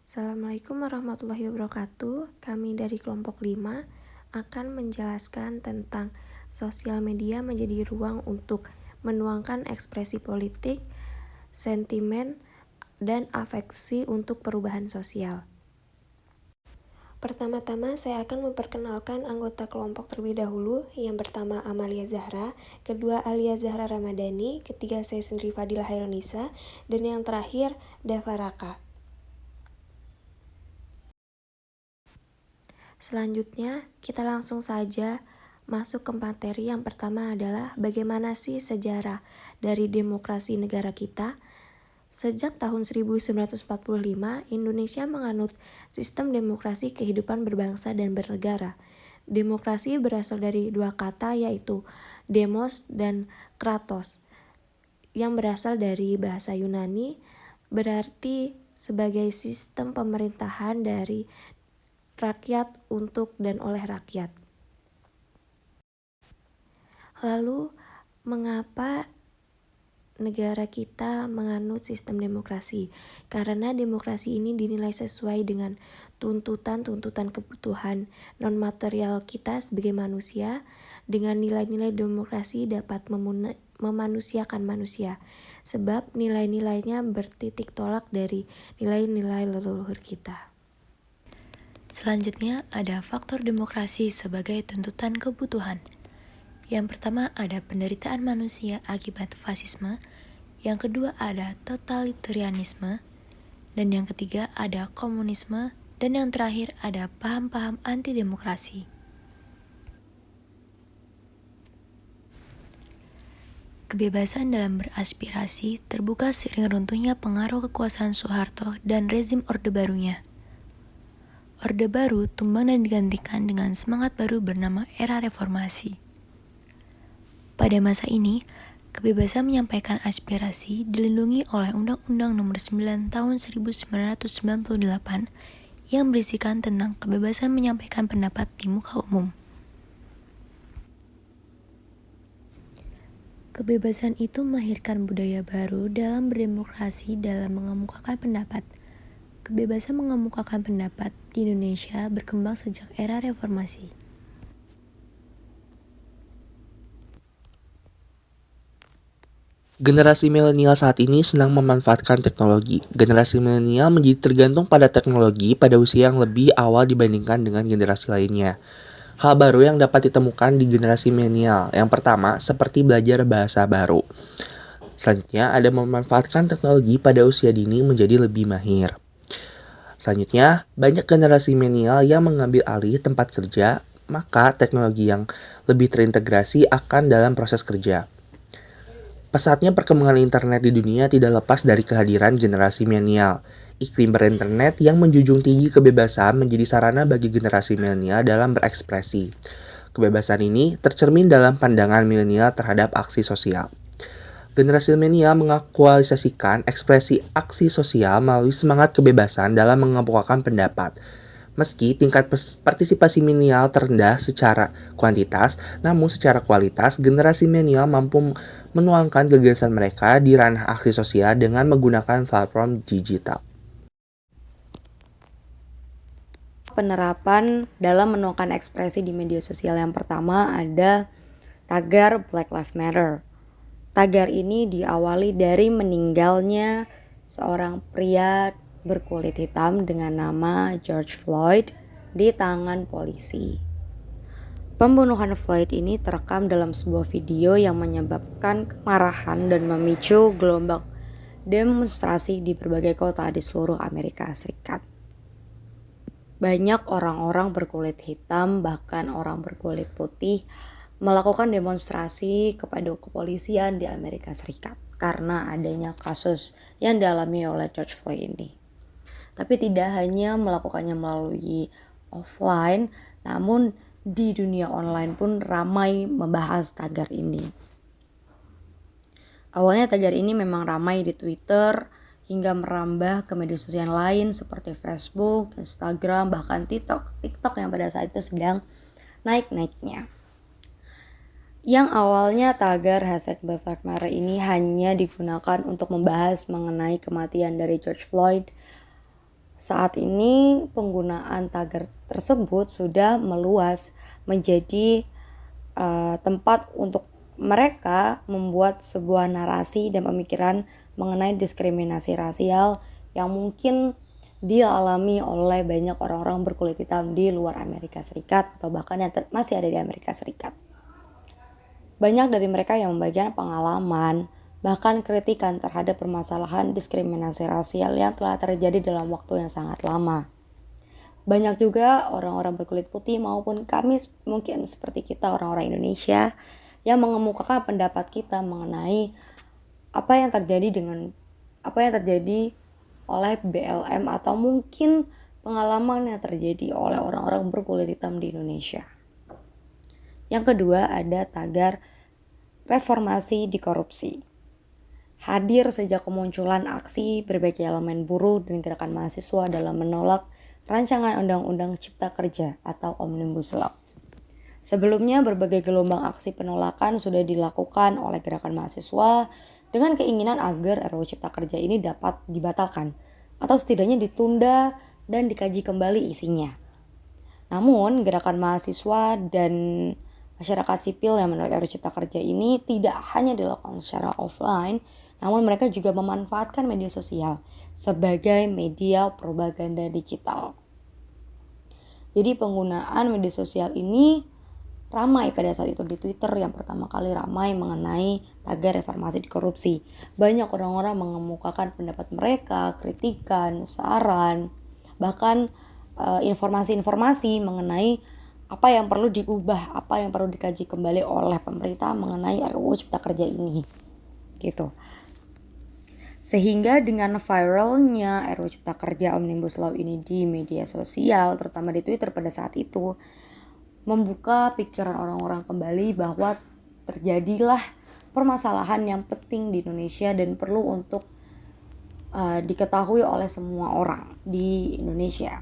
Assalamualaikum warahmatullahi wabarakatuh. Kami dari kelompok 5 akan menjelaskan tentang sosial media menjadi ruang untuk menuangkan ekspresi politik, sentimen, dan afeksi untuk perubahan sosial. Pertama-tama saya akan memperkenalkan anggota kelompok terlebih dahulu. Yang pertama Amalia Zahra, kedua Alia Zahra Ramadhani, ketiga saya sendiri Fadilah Hairunisa, dan yang terakhir Dava Raka. Selanjutnya, kita langsung saja masuk ke materi. Yang pertama adalah bagaimana sih sejarah dari demokrasi negara kita. Sejak tahun 1945, Indonesia menganut sistem demokrasi kehidupan berbangsa dan bernegara. Demokrasi berasal dari dua kata, yaitu demos dan kratos, yang berasal dari bahasa Yunani, berarti sebagai sistem pemerintahan dari rakyat, untuk, dan oleh rakyat. Lalu, mengapa negara kita menganut sistem demokrasi? Karena demokrasi ini dinilai sesuai dengan tuntutan-tuntutan kebutuhan non-material kita sebagai manusia. Dengan nilai-nilai demokrasi dapat memanusiakan manusia, sebab nilai-nilainya bertitik tolak dari nilai-nilai leluhur kita. Selanjutnya ada faktor demokrasi sebagai tuntutan kebutuhan. Yang pertama ada penderitaan manusia akibat fasisme, yang kedua ada totalitarianisme, dan yang ketiga ada komunisme, dan yang terakhir ada paham-paham anti-demokrasi. Kebebasan dalam beraspirasi terbuka seiring runtuhnya pengaruh kekuasaan Soeharto dan rezim Orde Barunya. Orde Baru tumbang dan digantikan dengan semangat baru bernama era reformasi. Pada masa ini, kebebasan menyampaikan aspirasi dilindungi oleh Undang-Undang Nomor 9 Tahun 1998 yang berisikan tentang kebebasan menyampaikan pendapat di muka umum. Kebebasan itu melahirkan budaya baru dalam berdemokrasi dalam mengemukakan pendapat. Kebebasan mengemukakan pendapat di Indonesia berkembang sejak era reformasi. Generasi milenial saat ini senang memanfaatkan teknologi. Generasi milenial menjadi tergantung pada teknologi pada usia yang lebih awal dibandingkan dengan generasi lainnya. Hal baru yang dapat ditemukan di generasi milenial. Yang pertama, seperti belajar bahasa baru. Selanjutnya, ada memanfaatkan teknologi pada usia dini menjadi lebih mahir. Selanjutnya, banyak generasi milenial yang mengambil alih tempat kerja, maka teknologi yang lebih terintegrasi akan dalam proses kerja. Pesatnya perkembangan internet di dunia tidak lepas dari kehadiran generasi milenial. Iklim berinternet yang menjunjung tinggi kebebasan menjadi sarana bagi generasi milenial dalam berekspresi. Kebebasan ini tercermin dalam pandangan milenial terhadap aksi sosial. Generasi milenial mengaktualisasikan ekspresi aksi sosial melalui semangat kebebasan dalam mengemukakan pendapat. Meski tingkat partisipasi milenial terendah secara kuantitas, namun secara kualitas, generasi milenial mampu menuangkan gagasan mereka di ranah aksi sosial dengan menggunakan platform digital. Penerapan dalam menuangkan ekspresi di media sosial yang pertama ada tagar Black Lives Matter. Tagar ini diawali dari meninggalnya seorang pria berkulit hitam dengan nama George Floyd di tangan polisi. Pembunuhan Floyd ini terekam dalam sebuah video yang menyebabkan kemarahan dan memicu gelombang demonstrasi di berbagai kota di seluruh Amerika Serikat. Banyak orang-orang berkulit hitam, bahkan orang berkulit putih, melakukan demonstrasi kepada kepolisian di Amerika Serikat karena adanya kasus yang dialami oleh George Floyd ini. Tapi tidak hanya melakukannya melalui offline, namun di dunia online pun ramai membahas tagar ini. Awalnya tagar ini memang ramai di Twitter hingga merambah ke media sosial lain seperti Facebook, Instagram, bahkan TikTok yang pada saat itu sedang naik-naiknya. Yang awalnya tagar hashtag Black Lives Matter ini hanya digunakan untuk membahas mengenai kematian dari George Floyd. Saat ini penggunaan tagar tersebut sudah meluas menjadi tempat untuk mereka membuat sebuah narasi dan pemikiran mengenai diskriminasi rasial yang mungkin dialami oleh banyak orang-orang berkulit hitam di luar Amerika Serikat atau bahkan yang masih ada di Amerika Serikat. Banyak dari mereka yang membagikan pengalaman, bahkan kritikan terhadap permasalahan diskriminasi rasial yang telah terjadi dalam waktu yang sangat lama. Banyak juga orang-orang berkulit putih maupun kami mungkin seperti kita orang-orang Indonesia yang mengemukakan pendapat kita mengenai apa yang terjadi oleh BLM atau mungkin pengalaman yang terjadi oleh orang-orang berkulit hitam di Indonesia. Yang kedua ada tagar reformasi di korupsi. Hadir sejak kemunculan aksi berbagai elemen buruh dan gerakan mahasiswa dalam menolak rancangan Undang-Undang Cipta Kerja atau Omnibus Law. Sebelumnya berbagai gelombang aksi penolakan sudah dilakukan oleh gerakan mahasiswa dengan keinginan agar RUU Cipta Kerja ini dapat dibatalkan atau setidaknya ditunda dan dikaji kembali isinya. Namun gerakan mahasiswa dan masyarakat sipil yang menolak RUU Cipta Kerja ini tidak hanya dilakukan secara offline, namun mereka juga memanfaatkan media sosial sebagai media propaganda digital. Jadi penggunaan media sosial ini ramai pada saat itu di Twitter yang pertama kali ramai mengenai tagar reformasi di korupsi. Banyak orang-orang mengemukakan pendapat mereka, kritikan, saran, bahkan informasi-informasi mengenai apa yang perlu diubah, apa yang perlu dikaji kembali oleh pemerintah mengenai RUU Cipta Kerja ini. Gitu. Sehingga dengan viralnya RUU Cipta Kerja Omnibus Law ini di media sosial, terutama di Twitter pada saat itu, membuka pikiran orang-orang kembali bahwa terjadilah permasalahan yang penting di Indonesia dan perlu untuk diketahui oleh semua orang di Indonesia.